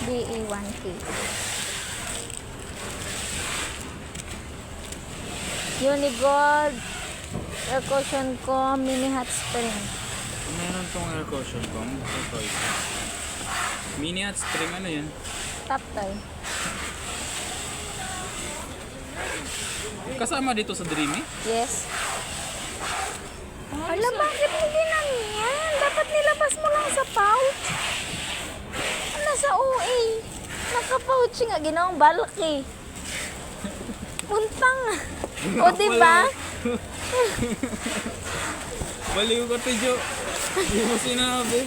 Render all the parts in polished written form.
BA1K. Unigold air cushion ko, mini hot spring. Meron tong air cushion ko. Ito. Mini hot spring, ano yan? Top tie. Kasama dito sa Dreamy? Yes. Ala, bakit mo ginanyan? Dapat nilabas mo lang sa pouch. Nasa OA. Naka-pouch nga. Ginawang bulk eh. Puntang. O, diba? Baliw ka, Tidyo. Hindi mo sinabi.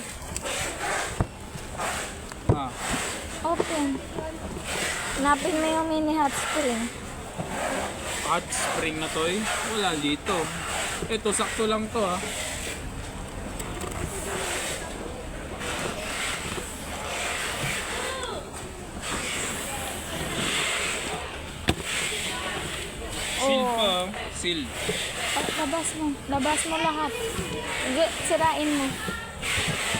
Ah. Open. Hanapin mo yung mini hot spring. Hot spring na to eh. Wala dito. Ito, sakto lang to ha. Seal pa. Seal. Labas mo. Labas mo lahat. Sige, sirain mo.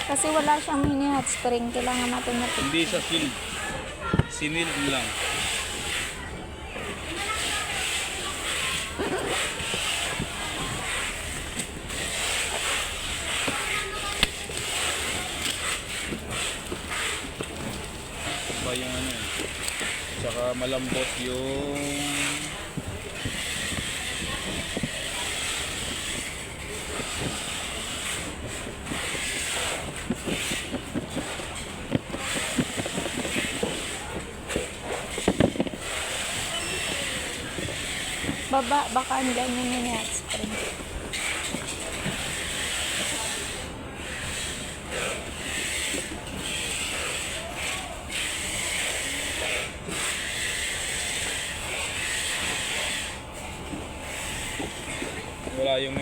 Kasi wala siyang mini hot spring. Kailangan natin na Hindi siya seal. Sinil lang. Ba yung ano eh. Tsaka malambot yung baba. Baka andyan yung mini hot spring. wala yung